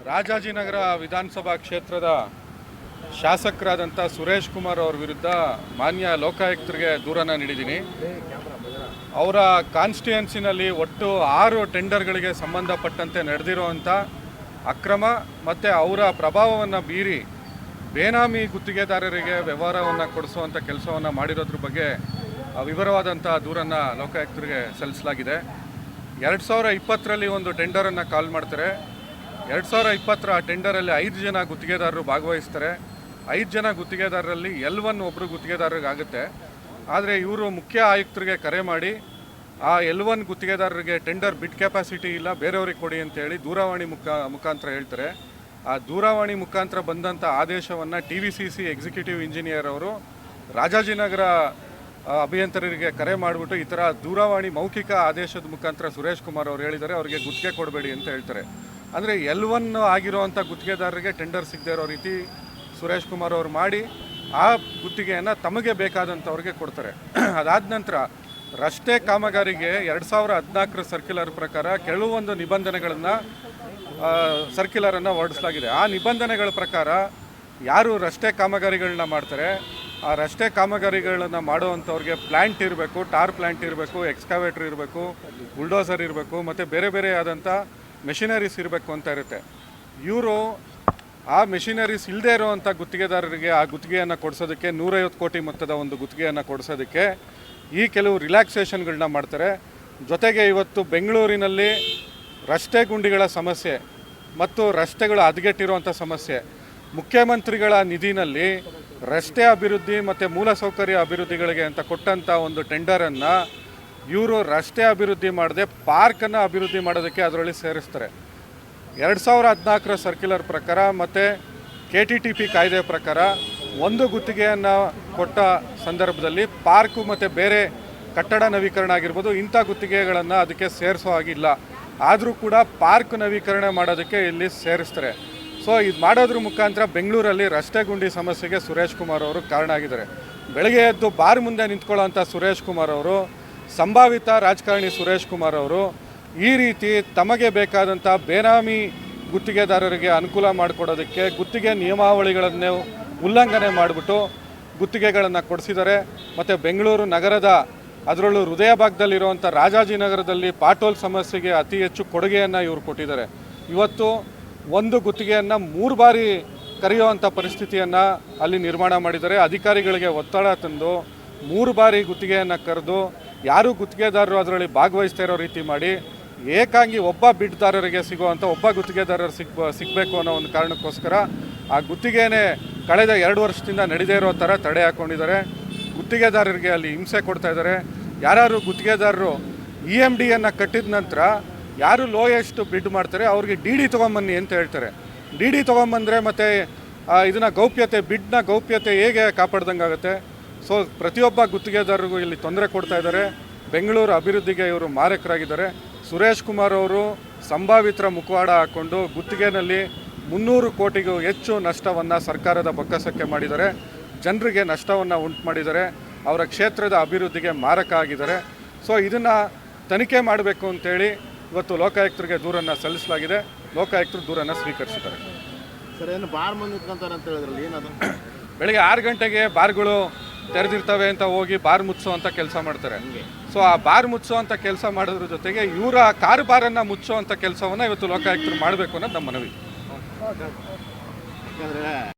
ರಾಜಾಜಿನಗರ ವಿಧಾನಸಭಾ ಕ್ಷೇತ್ರದ ಶಾಸಕರಾದಂಥ ಸುರೇಶ್ ಕುಮಾರ್ ಅವ್ರ ವಿರುದ್ಧ ಮಾನ್ಯ ಲೋಕಾಯುಕ್ತರಿಗೆ ದೂರನ್ನು ನೀಡಿದ್ದೀನಿ. ಅವರ ಕಾನ್ಸ್ಟಿಟ್ಯೂನ್ಸಿನಲ್ಲಿ ಒಟ್ಟು 6 ಟೆಂಡರ್ಗಳಿಗೆ ಸಂಬಂಧಪಟ್ಟಂತೆ ನಡೆದಿರುವಂಥ ಅಕ್ರಮ ಮತ್ತು ಅವರ ಪ್ರಭಾವವನ್ನು ಬೀರಿ ಬೇನಾಮಿ ಗುತ್ತಿಗೆದಾರರಿಗೆ ವ್ಯವಹಾರವನ್ನು ಕೊಡಿಸುವಂಥ ಕೆಲಸವನ್ನು ಮಾಡಿರೋದ್ರ ಬಗ್ಗೆ ವಿವರವಾದಂಥ ದೂರನ್ನು ಲೋಕಾಯುಕ್ತರಿಗೆ ಸಲ್ಲಿಸಲಾಗಿದೆ. 2020ರಲ್ಲಿ ಒಂದು ಟೆಂಡರನ್ನು ಕಾಲ್ ಮಾಡ್ತಾರೆ. 2020ರ ಆ ಟೆಂಡರಲ್ಲಿ 5 ಜನ ಗುತ್ತಿಗೆದಾರರು ಭಾಗವಹಿಸ್ತಾರೆ. 5 ಜನ ಗುತ್ತಿಗೆದಾರರಲ್ಲಿ L1 ಒಬ್ಬರು ಗುತ್ತಿಗೆದಾರರಿಗಾಗುತ್ತೆ. ಆದರೆ ಇವರು ಮುಖ್ಯ ಆಯುಕ್ತರಿಗೆ ಕರೆ ಮಾಡಿ ಆ L1 ಗುತ್ತಿಗೆದಾರರಿಗೆ ಟೆಂಡರ್ ಬಿಡ್ ಕೆಪಾಸಿಟಿ ಇಲ್ಲ, ಬೇರೆಯವ್ರಿಗೆ ಕೊಡಿ ಅಂತೇಳಿ ದೂರವಾಣಿ ಮುಖಾಂತರ ಹೇಳ್ತಾರೆ. ಆ ದೂರವಾಣಿ ಮುಖಾಂತರ ಬಂದಂಥ ಆದೇಶವನ್ನು TVCC ಎಕ್ಸಿಕ್ಯೂಟಿವ್ ಇಂಜಿನಿಯರ್ ಅವರು ರಾಜಾಜಿನಗರ ಅಭಿಯಂತರರಿಗೆ ಕರೆ ಮಾಡಿಬಿಟ್ಟು ಈ ಥರ ದೂರವಾಣಿ ಮೌಖಿಕ ಆದೇಶದ ಮುಖಾಂತರ ಸುರೇಶ್ ಕುಮಾರ್ ಅವರು ಹೇಳಿದ್ದಾರೆ, ಅವರಿಗೆ ಗುತ್ತಿಗೆ ಕೊಡಬೇಡಿ ಅಂತ ಹೇಳ್ತಾರೆ. ಅಂದರೆ L1 ಆಗಿರುವಂಥ ಗುತ್ತಿಗೆದಾರರಿಗೆ ಟೆಂಡರ್ ಸಿಗದೇ ಇರೋ ರೀತಿ ಸುರೇಶ್ ಕುಮಾರ್ ಅವರು ಮಾಡಿ ಆ ಗುತ್ತಿಗೆಯನ್ನು ತಮಗೆ ಬೇಕಾದಂಥವ್ರಿಗೆ ಕೊಡ್ತಾರೆ. ಅದಾದ ನಂತರ ರಸ್ತೆ ಕಾಮಗಾರಿಗೆ 2014ರ ಸರ್ಕ್ಯುಲರ್ ಪ್ರಕಾರ ಕೆಲವೊಂದು ನಿಬಂಧನೆಗಳನ್ನು ಸರ್ಕ್ಯುಲರನ್ನು ಹೊರಡಿಸಲಾಗಿದೆ. ಆ ನಿಬಂಧನೆಗಳ ಪ್ರಕಾರ ಯಾರು ರಸ್ತೆ ಕಾಮಗಾರಿಗಳನ್ನ ಮಾಡ್ತಾರೆ ಆ ರಸ್ತೆ ಕಾಮಗಾರಿಗಳನ್ನು ಮಾಡುವಂಥವ್ರಿಗೆ ಪ್ಲ್ಯಾಂಟ್ ಇರಬೇಕು, ಟಾರ್ ಪ್ಲ್ಯಾಂಟ್ ಇರಬೇಕು, ಎಕ್ಸ್ಕಾವೇಟ್ರ್ ಇರಬೇಕು, ಬುಲ್ಡೋಸರ್ ಇರಬೇಕು, ಮತ್ತು ಬೇರೆ ಬೇರೆ ಆದಂಥ ಮೆಷಿನರೀಸ್ ಇರಬೇಕು ಅಂತ ಇರುತ್ತೆ. ಇವರು ಆ ಮೆಷಿನರೀಸ್ ಇಲ್ಲದೆ ಇರುವಂಥ ಗುತ್ತಿಗೆದಾರರಿಗೆ ಆ ಗುತ್ತಿಗೆಯನ್ನು ಕೊಡಿಸೋದಕ್ಕೆ 150 ಕೋಟಿ ಮೊತ್ತದ ಒಂದು ಗುತ್ತಿಗೆಯನ್ನು ಕೊಡಿಸೋದಕ್ಕೆ ಈ ಕೆಲವು ರಿಲ್ಯಾಕ್ಸೇಷನ್ಗಳನ್ನ ಮಾಡ್ತಾರೆ. ಜೊತೆಗೆ ಇವತ್ತು ಬೆಂಗಳೂರಿನಲ್ಲಿ ರಸ್ತೆ ಗುಂಡಿಗಳ ಸಮಸ್ಯೆ ಮತ್ತು ರಸ್ತೆಗಳು ಹದಗೆಟ್ಟಿರುವಂಥ ಸಮಸ್ಯೆ, ಮುಖ್ಯಮಂತ್ರಿಗಳ ನಿಧಿನಲ್ಲಿ ರಸ್ತೆ ಅಭಿವೃದ್ಧಿ ಮತ್ತು ಮೂಲಸೌಕರ್ಯ ಅಭಿವೃದ್ಧಿಗಳಿಗೆ ಅಂತ ಕೊಟ್ಟಂಥ ಒಂದು ಟೆಂಡರನ್ನು ಇವರು ರಸ್ತೆ ಅಭಿವೃದ್ಧಿ ಮಾಡದೆ ಪಾರ್ಕನ್ನು ಅಭಿವೃದ್ಧಿ ಮಾಡೋದಕ್ಕೆ ಅದರಲ್ಲಿ ಸೇರಿಸ್ತಾರೆ. 2014ರ ಸರ್ಕ್ಯುಲರ್ ಪ್ರಕಾರ ಮತ್ತು KTTP ಕಾಯ್ದೆ ಪ್ರಕಾರ ಒಂದು ಗುತ್ತಿಗೆಯನ್ನು ಕೊಟ್ಟ ಸಂದರ್ಭದಲ್ಲಿ ಪಾರ್ಕು ಮತ್ತು ಬೇರೆ ಕಟ್ಟಡ ನವೀಕರಣ ಆಗಿರ್ಬೋದು ಇಂಥ ಗುತ್ತಿಗೆಗಳನ್ನು ಅದಕ್ಕೆ ಸೇರಿಸೋ ಹಾಗಿಲ್ಲ. ಆದರೂ ಕೂಡ ಪಾರ್ಕ್ ನವೀಕರಣ ಮಾಡೋದಕ್ಕೆ ಇಲ್ಲಿ ಸೇರಿಸ್ತಾರೆ. ಸೊ ಇದು ಮಾಡೋದ್ರ ಮುಖಾಂತರ ಬೆಂಗಳೂರಲ್ಲಿ ರಸ್ತೆ ಗುಂಡಿ ಸಮಸ್ಯೆಗೆ ಸುರೇಶ್ ಕುಮಾರ್ ಅವರು ಕಾರಣ ಆಗಿದ್ದಾರೆ. ಬೆಳಗ್ಗೆ ಎದ್ದು ಬಾರ್ ಮುಂದೆ ನಿಂತ್ಕೊಳ್ಳೋಂಥ ಸುರೇಶ್ ಕುಮಾರ್ ಅವರು, ಸಂಭಾವಿತ ರಾಜಕಾರಣಿ ಸುರೇಶ್ ಕುಮಾರ್ ಅವರು ಈ ರೀತಿ ತಮಗೆ ಬೇಕಾದಂಥ ಬೇನಾಮಿ ಗುತ್ತಿಗೆದಾರರಿಗೆ ಅನುಕೂಲ ಮಾಡಿಕೊಡೋದಕ್ಕೆ ಗುತ್ತಿಗೆ ನಿಯಮಾವಳಿಗಳನ್ನೇ ಉಲ್ಲಂಘನೆ ಮಾಡಿಬಿಟ್ಟು ಗುತ್ತಿಗೆಗಳನ್ನು ಕೊಡಿಸಿದ್ದಾರೆ. ಮತ್ತು ಬೆಂಗಳೂರು ನಗರದ ಅದರಲ್ಲೂ ಹೃದಯ ಭಾಗದಲ್ಲಿರುವಂಥ ರಾಜಾಜಿನಗರದಲ್ಲಿ ಪಾಟೋಲ್ ಸಮಸ್ಯೆಗೆ ಅತಿ ಹೆಚ್ಚು ಕೊಡುಗೆಯನ್ನು ಇವರು ಕೊಟ್ಟಿದ್ದಾರೆ. ಇವತ್ತು ಒಂದು ಗುತ್ತಿಗೆಯನ್ನು 3 ಬಾರಿ ಕರೆಯುವಂಥ ಪರಿಸ್ಥಿತಿಯನ್ನು ಅಲ್ಲಿ ನಿರ್ಮಾಣ ಮಾಡಿದ್ದಾರೆ. ಅಧಿಕಾರಿಗಳಿಗೆ ಒತ್ತಡ ತಂದು 3 ಬಾರಿ ಗುತ್ತಿಗೆಯನ್ನು ಕರೆದು ಯಾರೂ ಗುತ್ತಿಗೆದಾರರು ಅದರಲ್ಲಿ ಭಾಗವಹಿಸ್ತಾ ಇರೋ ರೀತಿ ಮಾಡಿ ಏಕಾಂಗಿ ಒಬ್ಬ ಬಿಡ್ದಾರರಿಗೆ ಸಿಗುವಂಥ ಒಬ್ಬ ಗುತ್ತಿಗೆದಾರರು ಸಿಗಬೇಕು ಅನ್ನೋ ಒಂದು ಕಾರಣಕ್ಕೋಸ್ಕರ ಆ ಗುತ್ತಿಗೆನೇ ಕಳೆದ 2 ವರ್ಷದಿಂದ ನಡೆದೇ ಇರೋ ಥರ ತಡೆ ಹಾಕ್ಕೊಂಡಿದ್ದಾರೆ. ಗುತ್ತಿಗೆದಾರರಿಗೆ ಅಲ್ಲಿ ಹಿಂಸೆ ಕೊಡ್ತಾ ಇದ್ದಾರೆ. ಯಾರು ಗುತ್ತಿಗೆದಾರರು EMDಯನ್ನು ಕಟ್ಟಿದ ನಂತರ ಯಾರು ಲೋಯೆಸ್ಟ್ ಬಿಡ್ ಮಾಡ್ತಾರೆ ಅವ್ರಿಗೆ DD ತೊಗೊಂಬನ್ನಿ ಅಂತ ಹೇಳ್ತಾರೆ. DD ತೊಗೊಂಬಂದರೆ ಮತ್ತು ಇದನ್ನು ಗೌಪ್ಯತೆ ಬಿಡ್ನ ಗೌಪ್ಯತೆ ಹೇಗೆ ಕಾಪಾಡ್ದಂಗೆ ಆಗುತ್ತೆ. ಸೊ ಪ್ರತಿಯೊಬ್ಬ ಗುತ್ತಿಗೆದಾರರಿಗೂ ಇಲ್ಲಿ ತೊಂದರೆ ಕೊಡ್ತಾ ಇದ್ದಾರೆ. ಬೆಂಗಳೂರು ಅಭಿವೃದ್ಧಿಗೆ ಇವರು ಮಾರಕರಾಗಿದ್ದಾರೆ. ಸುರೇಶ್ ಕುಮಾರ್ ಅವರು ಸಂಭಾವಿತರ ಮುಖವಾಡ ಹಾಕ್ಕೊಂಡು ಗುತ್ತಿಗೆನಲ್ಲಿ 300 ಕೋಟಿಗೂ ಹೆಚ್ಚು ನಷ್ಟವನ್ನು ಸರ್ಕಾರದ ಬೊಕ್ಕಸಕ್ಕೆ ಮಾಡಿದ್ದಾರೆ. ಜನರಿಗೆ ನಷ್ಟವನ್ನು ಉಂಟು ಮಾಡಿದ್ದಾರೆ. ಅವರ ಕ್ಷೇತ್ರದ ಅಭಿವೃದ್ಧಿಗೆ ಮಾರಕ ಆಗಿದ್ದಾರೆ. ಸೊ ಇದನ್ನು ತನಿಖೆ ಮಾಡಬೇಕು ಅಂತೇಳಿ ಇವತ್ತು ಲೋಕಾಯುಕ್ತರಿಗೆ ದೂರನ್ನು ಸಲ್ಲಿಸಲಾಗಿದೆ. ಲೋಕಾಯುಕ್ತರು ದೂರನ್ನು ಸ್ವೀಕರಿಸಿದ್ದಾರೆ. ಸರ್, ಏನು ಬಾರ್ ಮುಂದೆ ನಿಂತ್ಕೊಂತಾರೆ ಅಂತ ಹೇಳಿದ್ರಲ್ಲ, ಏನದು? ಬೆಳಗ್ಗೆ 6 ಗಂಟೆಗೆ ಬಾರ್ಗಳು ತೆರೆದಿರ್ತವೆ ಅಂತ ಹೋಗಿ ಬಾರ್ ಮುಚ್ಚುವಂಥ ಕೆಲಸ ಮಾಡ್ತಾರೆ. ಸೊ ಆ ಬಾರ್ ಮುಚ್ಚುವಂಥ ಕೆಲಸ ಮಾಡೋದ್ರ ಜೊತೆಗೆ ಇವರ ಕಾರು ಬಾರನ್ನು ಮುಚ್ಚುವಂಥ ಕೆಲಸವನ್ನು ಇವತ್ತು ಲೋಕಾಯುಕ್ತರು ಮಾಡಬೇಕು ಅನ್ನೋದು ನಮ್ಮ ಮನವಿ. ಯಾಕಂದರೆ